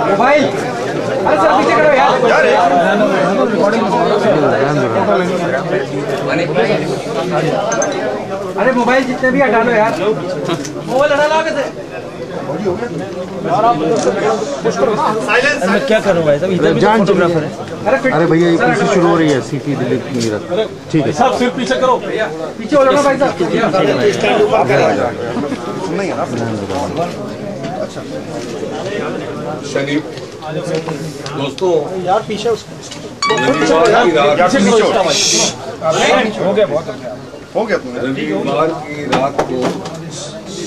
Mobile अरे sir पीछे करो यार। अरे मोबाइल जितने भी हटा लो यार। मोबाइल हटा लो कैसे? मैं क्या करूँ भाई साहब, इधर जान फोटोग्राफर है। अरे भैया ये पीछे शुरू हो रही है सीटी दिलीप मीरत। ठीक है साहब सिर्फ पीछे करो, पीछे हो जाओ भाई साहब। शरीफ दोस्तों यार पीछे हो गया रविवार की रात को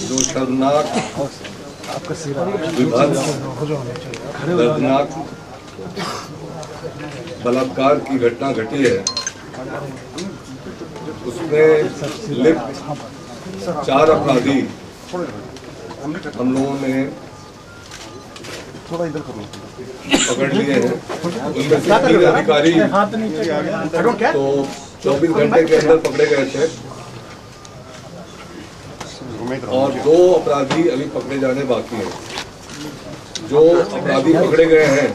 जो शर्मनाक दर्दनाक बलात्कार की घटना घटी है, उसमें लिप्त 4 अपराधी हम लोगों ने पकड़ लिए हैं। उनमें से 3 अधिकारी तो 24 घंटे के अंदर पकड़े गए थे और 2 अपराधी अभी पकड़े जाने बाकी हैं। जो अपराधी पकड़े गए हैं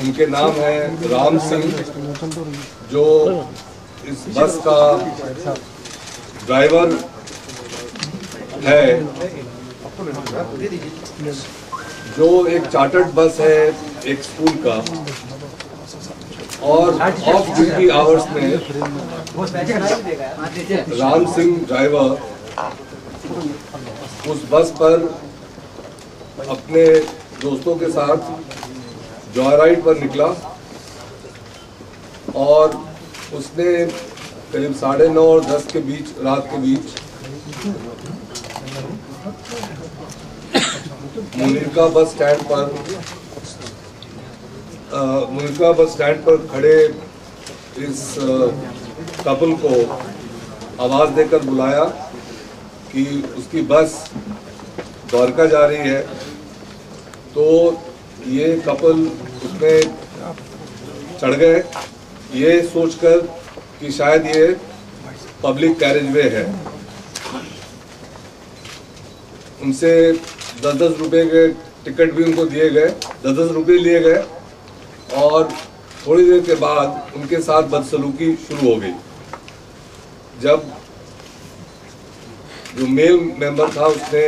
उनके नाम है राम सिंह, जो इस बस का ड्राइवर है, जो एक चार्टर्ड बस है एक स्कूल का, और ऑफ ड्यूटी आवर्स में राम सिंह ड्राइवर उस बस पर अपने दोस्तों के साथ जॉयराइड पर निकला और उसने करीब 9:30 और 10 के बीच रात के बीच मुनिरका बस स्टैंड पर खड़े इस कपल को आवाज देकर बुलाया कि उसकी बस द्वारका जा रही है। तो ये कपल उसमें चढ़ गए, ये सोचकर कि शायद ये पब्लिक कैरेजवे है। उनसे 10-10 रुपए के टिकट भी उनको दिए गए, 10-10 रुपए लिए गए और थोड़ी देर के बाद उनके साथ बदसलूकी शुरू हो गई। जब जो मेल मेंबर था उसने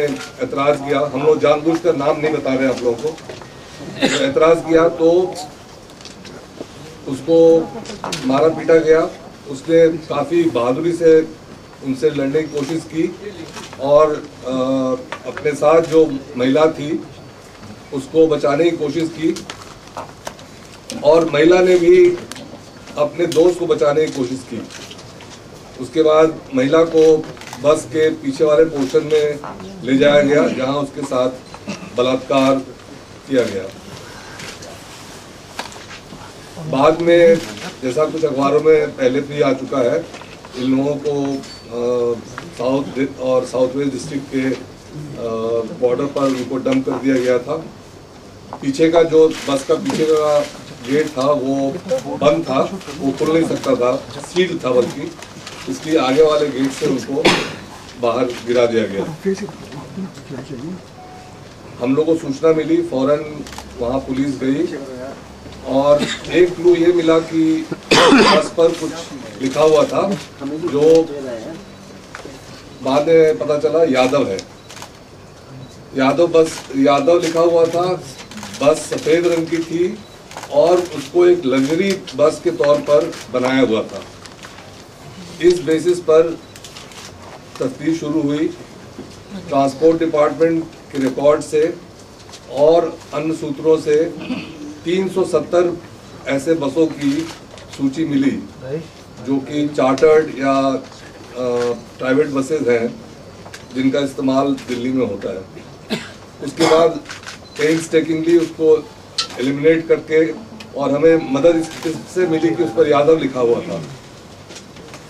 एतराज़ किया, हम लोग जानबूझकर नाम नहीं बता रहे आप लोगों को, तो एतराज़ किया तो उसको मारा पीटा गया। उसने काफ़ी बहादुरी से उनसे लड़ने की कोशिश की और अपने साथ जो महिला थी उसको बचाने की कोशिश की और महिला ने भी अपने दोस्त को बचाने की कोशिश की। उसके बाद महिला को बस के पीछे वाले पोर्शन में ले जाया गया जहां उसके साथ बलात्कार किया गया। बाद में जैसा कुछ अखबारों में पहले भी आ चुका है, इन लोगों को साउथ और साउथ वेस्ट डिस्ट्रिक्ट के बॉर्डर पर उनको डंप कर दिया गया था। पीछे का जो बस का पीछे का गेट था वो बंद था, वो खुल नहीं सकता था, सील था बल्कि, इसलिए आगे वाले गेट से उनको बाहर गिरा दिया गया। हम लोग को सूचना मिली, फौरन वहाँ पुलिस गई और एक क्लू ये मिला कि बस पर कुछ लिखा हुआ था जो बाद में पता चला यादव है। यादव लिखा हुआ था। बस सफ़ेद रंग की थी और उसको एक लग्जरी बस के तौर पर बनाया हुआ था। इस बेसिस पर तफ्तीश शुरू हुई। ट्रांसपोर्ट डिपार्टमेंट के रिकॉर्ड से और अन्य सूत्रों से 370 ऐसे बसों की सूची मिली जो कि चार्टर्ड या प्राइवेट बसेज हैं जिनका इस्तेमाल दिल्ली में होता है। उसके बाद पेंसटेकिंगली उसको एलिमिनेट करके और हमें मदद इससे मिली कि उस पर यादव लिखा हुआ था।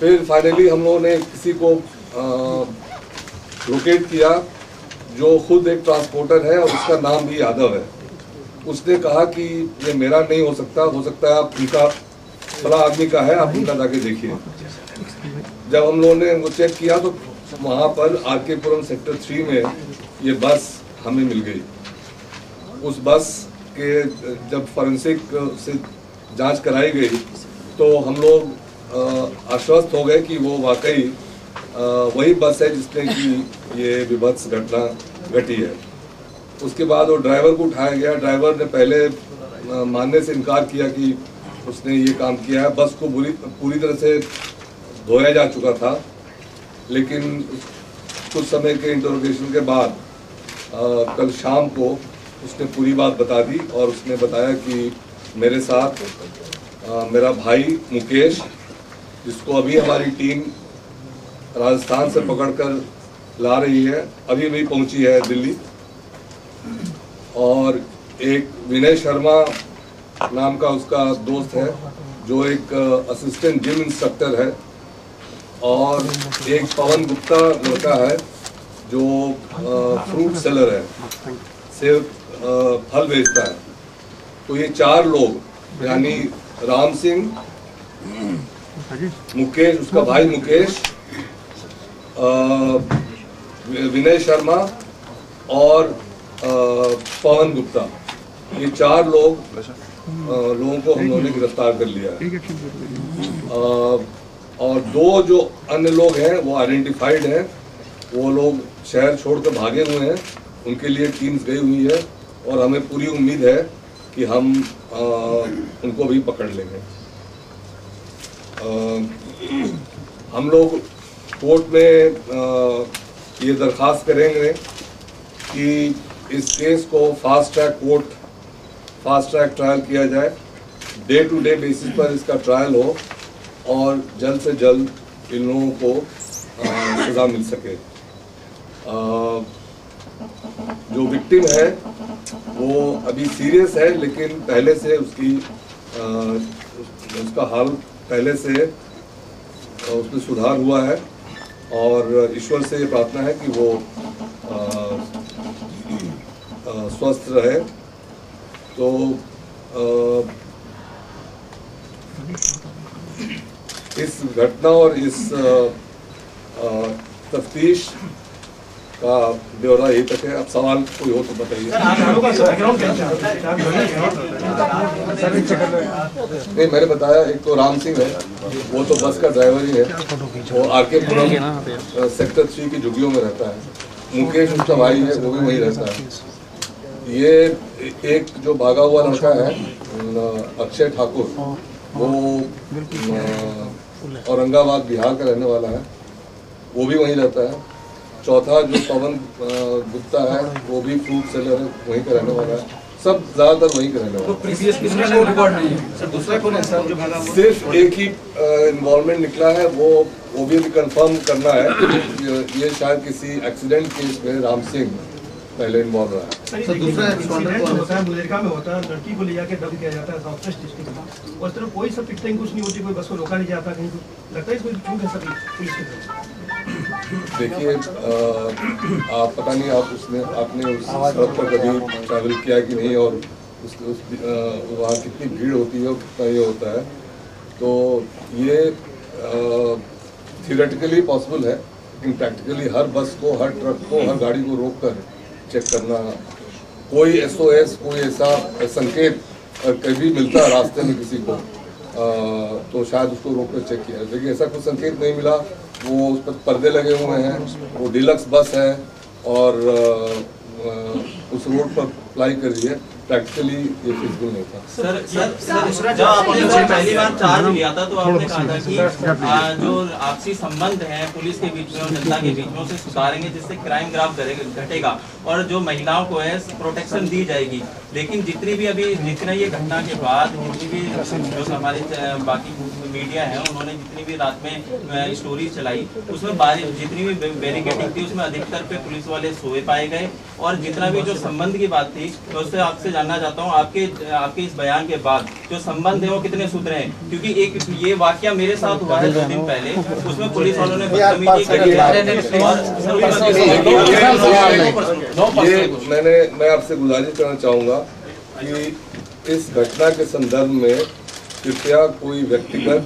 फिर फाइनली हम लोगों ने किसी को लोकेट किया जो खुद एक ट्रांसपोर्टर है और उसका नाम भी यादव है। उसने कहा कि ये मेरा नहीं हो सकता है आप उनका फला आदमी का है, आप उनका जाके देखिए। जब हम लोगों ने वो चेक किया तो वहाँ पर आरके पुरम सेक्टर 3 में ये बस हमें मिल गई। उस बस के जब फॉरेंसिक से जांच कराई गई तो हम लोग आश्वस्त हो गए कि वो वाकई वही बस है जिसने की ये विभत्स घटना घटी है। उसके बाद वो ड्राइवर को उठाया गया। ड्राइवर ने पहले मानने से इनकार किया कि उसने ये काम किया है। बस को पूरी तरह से धोया जा चुका था, लेकिन कुछ समय के इंटरोगेशन के बाद कल शाम को उसने पूरी बात बता दी और उसने बताया कि मेरे साथ मेरा भाई मुकेश, जिसको अभी हमारी टीम राजस्थान से पकड़कर ला रही है, अभी भी पहुंची है दिल्ली, और एक विनय शर्मा नाम का उसका दोस्त है जो एक असिस्टेंट जिम इंस्ट्रक्टर है, और एक पवन गुप्ता लड़का है जो फ्रूट सेलर है, सेब फल बेचता है। तो ये 4 लोग यानी राम सिंह, मुकेश, उसका भाई मुकेश, विनय शर्मा और पवन गुप्ता, ये 4 लोगों को हम लोगों ने गिरफ्तार कर लिया है। और 2 जो अन्य लोग हैं वो आइडेंटिफाइड हैं, वो लोग शहर छोड़कर भागे हुए हैं, उनके लिए टीम्स गई हुई है और हमें पूरी उम्मीद है कि हम उनको भी पकड़ लेंगे। हम लोग कोर्ट में ये दरख्वास्त करेंगे कि इस केस को फास्ट ट्रैक ट्रायल किया जाए, डे टू डे बेसिस पर इसका ट्रायल हो और जल्द से जल्द इन लोगों को सज़ा मिल सके। जो विक्टिम है वो अभी सीरियस है, लेकिन पहले से उसका हाल पहले से उसमें सुधार हुआ है और ईश्वर से ये प्रार्थना है कि वो स्वस्थ रहे। तो इस घटना और इस तफ्तीश का ब्यौरा यही तक है। अब सवाल कोई हो तो बताइए। नहीं, मैंने बताया, एक तो राम सिंह है, वो तो बस का ड्राइवर ही है, वो आरके पुरम सेक्टर 3 की झुग्गियों में रहता है। मुकेश उसका भाई है, वो भी वहीं रहता है। ये एक जो भागा हुआ लड़का है अक्षय ठाकुर, वो औरंगाबाद बिहार का रहने वाला है, वो भी वहीं रहता है। चौथा जो पवन गुप्ता है वो भी फ्रूट सेलर है, वहीं का रहने वाला है। सब ज्यादातर वहीं का रहने वाला है। सिर्फ एक ही इन्वॉल्वमेंट निकला है, वो भी कंफर्म करना है। ये शायद किसी एक्सीडेंट केस में राम सिंह पहले इन्वॉल्व रहा है। सर, दूसरा एक्सीडेंट होता है, बुलेरका में होता है, लड़की को ले जाके डंप किया जाता है साउथ वेस्ट डिस्ट्रिक्ट में, और इस तरह कोई सब पिटने की कुछ नहीं होती, कोई बस को रोका नहीं जाता, कहीं लगता है इसको चूक है सभी पुलिस की तरफ। देखिए, आप पता नहीं आपने उस सड़क पर कभी ट्रैवल किया कि नहीं, और वहाँ कितनी भीड़ होती है और कितना ये होता है। तो ये थियोरेटिकली पॉसिबल है, लेकिन प्रैक्टिकली हर बस को, हर ट्रक को, हर गाड़ी को रोक कर चेक करना, कोई SOS, कोई ऐसा संकेत कभी मिलता रास्ते में किसी को तो शायद उसको रोक कर चेक किया, लेकिन ऐसा कुछ संकेत नहीं मिला। वो उस पर पर्दे लगे हुए हैं, वो डिलक्स बस है और उस रोड पर अप्लाई कर रही है। प्रैक्टिकली ये फिजिबल नहीं था। सर, जब आपने पहली बार चार्ज लिया था तो आपने कहा था कि जो आपसी संबंध है पुलिस के बीच में और जनता के बीच में उसे सुधारेंगे, जिससे क्राइम ग्राफ घटेगा और जो महिलाओं को है प्रोटेक्शन दी जाएगी। लेकिन जितना ये घटना के बाद जितनी भी जो हमारे बाकी मीडिया है उन्होंने जितनी भी रात में स्टोरीज चलाई, उसमें जितनी भी बैरिकेडिंग थी उसमें अधिकतर पे पुलिस वाले सोए पाए गए। और जितना भी जो संबंध की बात थी, मैं उससे आपसे जानना चाहता हूँ आपके इस बयान के बाद जो संबंध है वो कितने सुधरे हैं? क्योंकि एक ये वाकया मेरे साथ हुआ है 2 दिन पहले, उसमें पुलिस वालों ने बदतमीजी करी मैं आपसे गुजारिश करना चाहूँगा कि इस घटना के संदर्भ में कृपया कोई व्यक्तिगत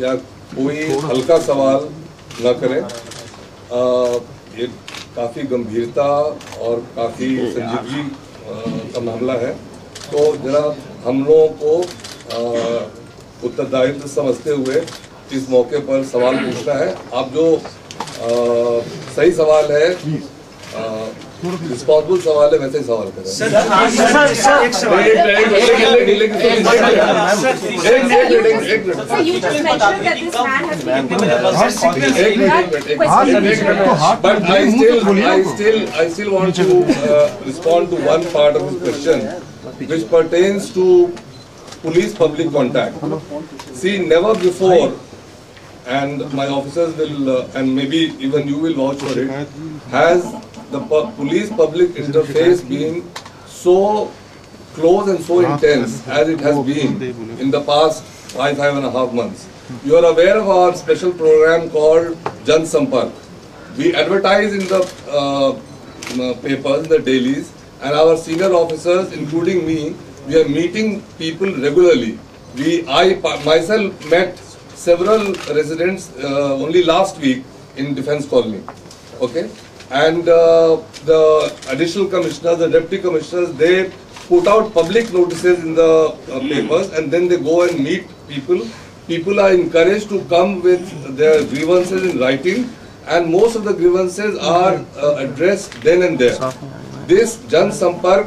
या कोई हल्का सवाल न करें। ये काफ़ी गंभीरता और काफ़ी संजीदगी का मामला है, तो जरा हम लोगों को उत्तरदायित्व समझते हुए इस मौके पर सवाल पूछना है। आप जो सही सवाल है, रिस्पॉन्सिबल सवाल है, वैसे ही सवाल करें। But I still want to respond to one part of his question, which pertains to police-public contact. See, never before, and my officers will, and maybe even you will vouch for it, has the police-public interface been so close and so intense as it has been in the past 5.5 months. You are aware of our special program called Jan Sampark. We advertise in the papers, the dailies, and our senior officers, including me, we are meeting people regularly. I myself met several residents only last week in Defence Colony. Okay, and the additional commissioners, the deputy commissioners, they put out public notices in the papers, and then they go and meet people. People are encouraged to come with their grievances in writing, and most of the grievances are addressed then and there. This Jan Sampark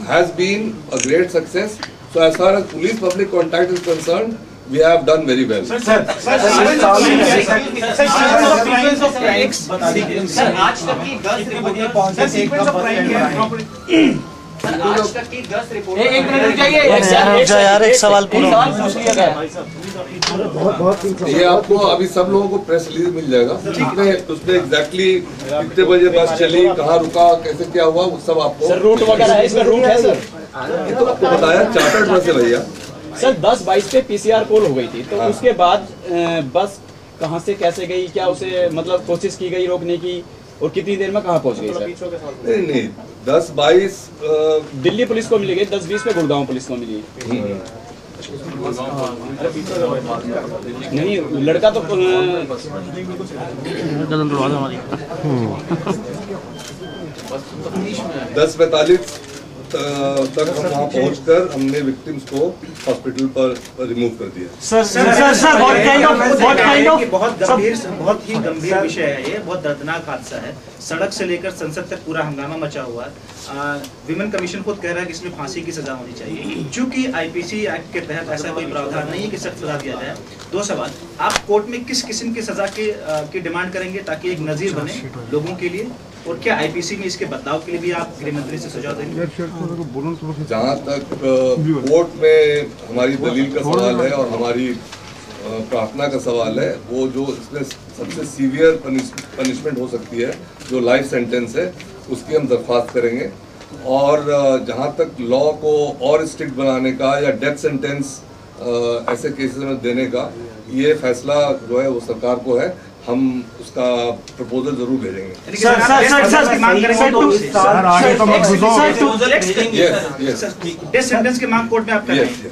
has been a great success. So as far as police-public contact is concerned, we have done very well. Sir आज तक की 10 report एक minute रुक जाइए यार, एक सवाल पूरा पूछ लिया गया। ये आपको अभी सब लोगों को प्रेस रिलीज मिल जाएगा। उसमें एग्जैक्टली कितने बजे बस चली, कहाँ रुका, कैसे क्या हुआ, वो सब आपको। सर रूट वगैरह है, इसका रूट है सर? ये तो आपको बताया चार्टर्ड बस है भैया। सर 10:22 पे PCR कॉल हो गई थी, तो उसके बाद बस कहां से कैसे गई, क्या उसे मतलब कोशिश की गई रोकने की, और कितनी देर में कहां पहुंच गई सर? नहीं 10-22 दिल्ली पुलिस को मिली गई, 10-20 पे गुड़गांव पुलिस को मिली। नहीं लड़का तो 10:45 तक हम वहाँ पहुँचकर हमने विक्टिम्स को हॉस्पिटल पर रिमूव कर दिया। बहुत ही गंभीर विषय है ये, बहुत दर्दनाक हादसा है। सड़क से लेकर संसद तक पूरा हंगामा मचा हुआ है। विमेन कमीशन खुद कह रहा है कि इसमें फांसी की सजा होनी चाहिए, क्योंकि आईपीसी एक्ट के तहत ऐसा कोई प्रावधान नहीं है कि सख्त सजा दिया जाए। 2 सवाल, आप कोर्ट में किस किस्म की सजा की डिमांड करेंगे ताकि एक नजीर बने लोगों के लिए, और क्या आईपीसी में इसके बदलाव के लिए भी आप गृह मंत्री से सुझाव देंगे? जहाँ तक कोर्ट में हमारी दलील का सवाल है और हमारी प्रार्थना का सवाल है, वो जो इसमें सबसे सीवियर पनिशमेंट हो सकती है, जो लाइफ सेंटेंस है, उसकी हम दरख्वास्त करेंगे। और जहाँ तक लॉ को और स्ट्रिक्ट बनाने का या डेथ सेंटेंस ऐसे केसेस में देने का, ये फैसला जो है वो सरकार को है। हम उसका प्रपोजल जरूर भेजेंगे। डेथ सेंटेंस की मांग कोर्ट में आप करेंगे?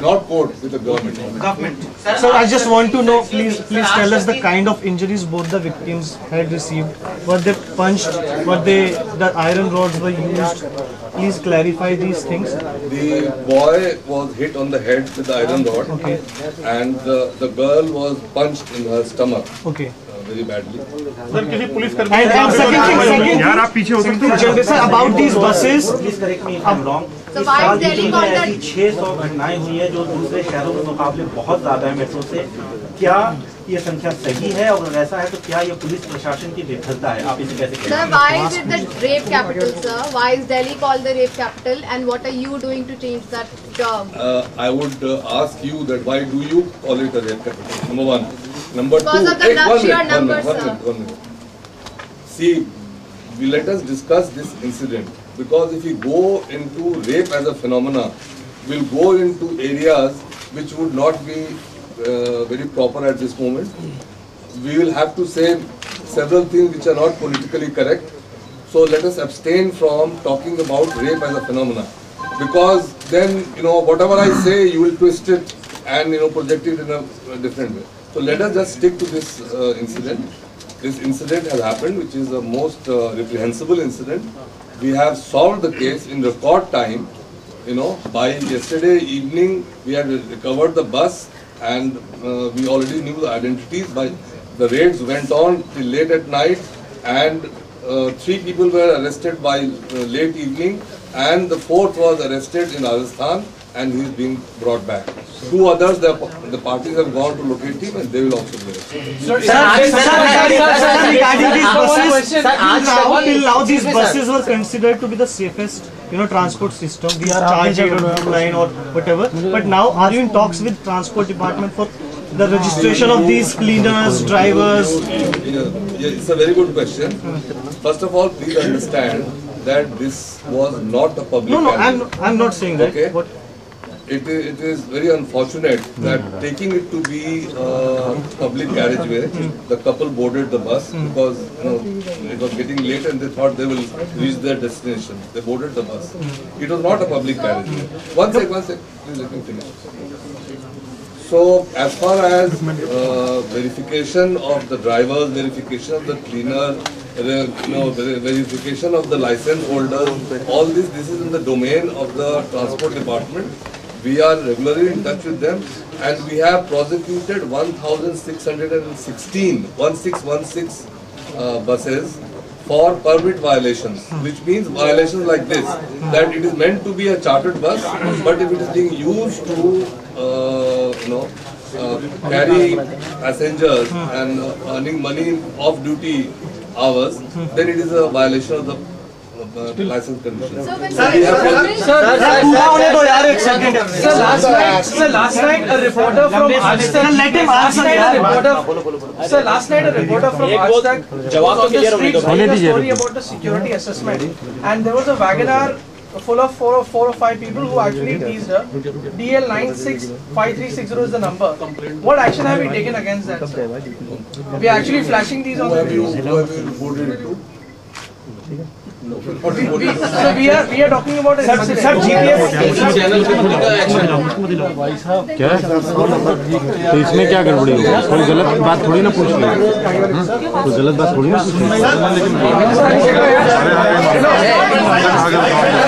Not court, with the government. Sir, I just want to know, please tell us the kind of injuries both the victims had received. Were they punched? The iron rods were used? Please clarify these things. The boy was hit on the head with the iron rod, Okay. and the girl was punched in her stomach Okay. very badly. And second thing, sir, about these buses. Please correct me if I'm wrong. So why is Delhi called that? ऐसी 600 घटनाएं हुई है जो दूसरे शहरों के मुकाबले बहुत ज्यादा है मेट्रो से। क्या ये संख्या सही है, और अगर ऐसा है तो क्या ये पुलिस प्रशासन की विफलता है? आप इसे कैसे Sir, why is it the rape capital, sir? Why is Delhi called the rape capital, and what are you doing to change that term? I would ask you that why do you call it a rape capital? Number one. Number two. Because of the sheer numbers, sir. One minute. See, let us discuss this incident, because if we go into rape as a phenomena, we'll go into areas which would not be very proper at this moment. We will have to say several things which are not politically correct. So let us abstain from talking about rape as a phenomena. because then whatever I say you will twist it and project it in a different way. So let us just stick to this incident. This incident has happened, which is the most reprehensible incident. We have solved the case in record time. By yesterday evening we had recovered the bus, and we already knew the identities. By the raids went on till late at night, and 3 people were arrested by late evening, and the 4th was arrested in Rajasthan, and he is being brought back. 2 others, the parties have gone to locate him, and they will also be arrested. Till now these buses were considered to be the safest transport system. These charge line or whatever. But now, are you in talks with Transport Department for the registration of these cleaners, drivers? Yeah, it's a very good question. First of all, please understand that this was not a public. No, I'm not saying that. Okay. It is very unfortunate that taking it to be public carriageway, the couple boarded the bus because it was getting late and they thought they will reach their destination. They boarded the bus. It was not a public carriageway. One sec, please let me finish. So as far as verification of the drivers, verification of the cleaner, verification of the license holders, all this is in the domain of the Transport Department. We are regularly in touch with them, and we have prosecuted 1,616 buses for permit violations, which means violations like this, that it is meant to be a chartered bus, but if it is being used to carry passengers and earning money off duty hours, then it is a violation of the license conditions. Last night a reporter from Aajtak. Let him answer. Sir, last night a reporter from Aajtak on the streets told a story about the security assessment, and there was a Wagoner full of four or five people who actually teased her. DL 965360 is the number. What action have you taken against that, sir? We are actually flashing these on the news. Who have you reported it to? So we are talking about an incident. Sir, GPS क्या है? तो इसमें क्या गड़बड़ी होगी? कोई गलत बात थोड़ी ना पूछ रही है, कोई गलत बात थोड़ी ना पूछ रही है।